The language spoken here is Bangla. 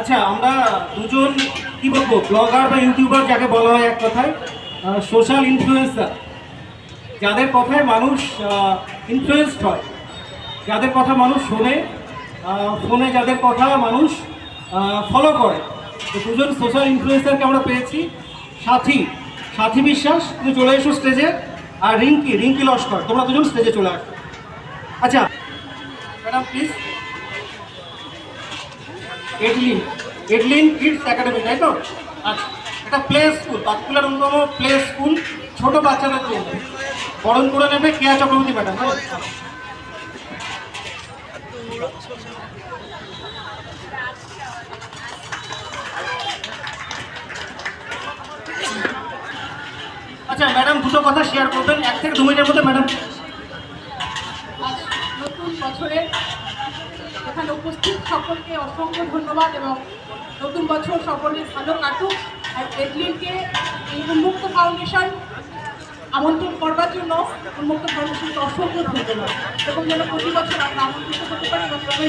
আচ্ছা, আমরা দুজন কি বলবো, ব্লগার বা ইউটিউবার যাকে বলা হয় এক কথায়, সোশ্যাল ইনফ্লুয়েন্সার, যাদের কথায় মানুষ ইনফ্লুয়েসড হয়, যাদের কথা মানুষ শোনে, ফোনে যাদের কথা মানুষ ফলো করে। তো দুজন সোশ্যাল ইনফ্লুয়েন্সারকে আমরা পেয়েছি। সাথী সাথী বিশ্বাস, তুমি চলে এসো স্টেজে। আর রিঙ্কি লস্কর, তোমরা দুজন স্টেজে চলে আসো। আচ্ছা ম্যাডাম প্লিজ। এডলিন কিডস একাডেমি, তাই তো? আচ্ছা, এটা প্লে স্কুল, বাঁকুড়ার অন্যতম প্লে স্কুল, ছোট বাচ্চাদের জন্য। বরণ করে নেবে কেয়া চক্রবর্তী ম্যাডাম। আচ্ছা ম্যাডাম, দুটো কথা শেয়ার করবেন 1 থেকে 2 মিনিটের মধ্যে ম্যাডাম। নতুন বছরে এখানে উপস্থিত সকলকে অসংখ্য ধন্যবাদ এবং নতুন বছর সকলের ভালো কাটুক। আর এডলিনকে এই উন্মুক্ত ফাউন্ডেশন আমন্ত্রণ করবার জন্য উন্মুক্ত ফাউন্ডেশনকে অসংখ্য ধন্যবাদ এবং যেন প্রতি বছর আমরা আমন্ত্রিত করতে পারি এবং সবাই